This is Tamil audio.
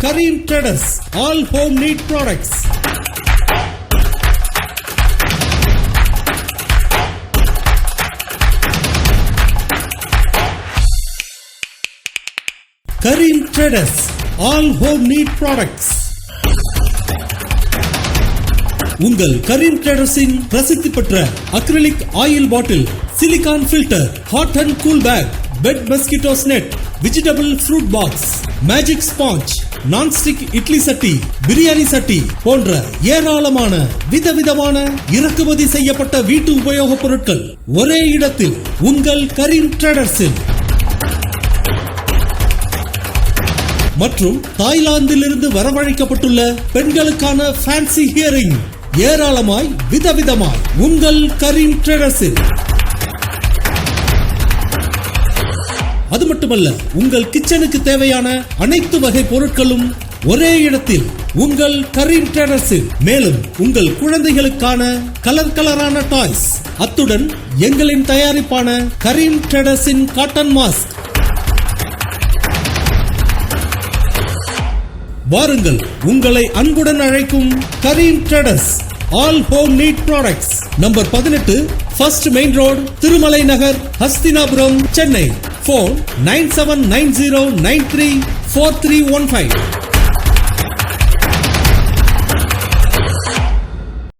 Kareem Traders, all home need products. Kareem Traders, all home need products. உங்கள் கரீம் ட்ரேடர்ஸின் பிரசித்தி பெற்ற acrylic oil bottle, silicone filter, hot and cool pack, bed mosquitoes net, vegetable fruit box, magic sponge, nonstick idli சட்டி, பிரியாணி சட்டி போன்ற ஏராளமான விதவிதமான இறக்குமதி செய்யப்பட்ட வீட்டு உபயோகப் பொருட்கள் ஒரே இடத்தில் உங்கள் கரீம் ட்ரேடர்ஸில். மற்றும் தாய்லாந்தில் இருந்து வரவழைக்கப்பட்டுள்ள பெண்களுக்கான ஃபேன்சி ஹியரிங் ஏராளமாய் விதவிதமாய் உங்கள் கரீம் ட்ரேடர்ஸில். அது மட்டுமல்ல, உங்கள் கிச்சனுக்கு தேவையான அனைத்து வகை பொருட்களும் ஒரே இடத்தில் உங்கள் கரீம் ட்ரேடர்ஸில். மேலும் உங்கள் குழந்தைகளுக்கான கலரான டாய்ஸ், அத்துடன் எங்களின் தயாரிப்பான கரீம் ட்ரேடர்ஸின் காட்டன் மாஸ்க். வாருங்கள், உங்களை அன்புடன் அழைக்கும் Karim traders, all home need products, number 18, first main road, Tirumalai Nagar, Hastinapuram, Chennai. Phone 9790934315.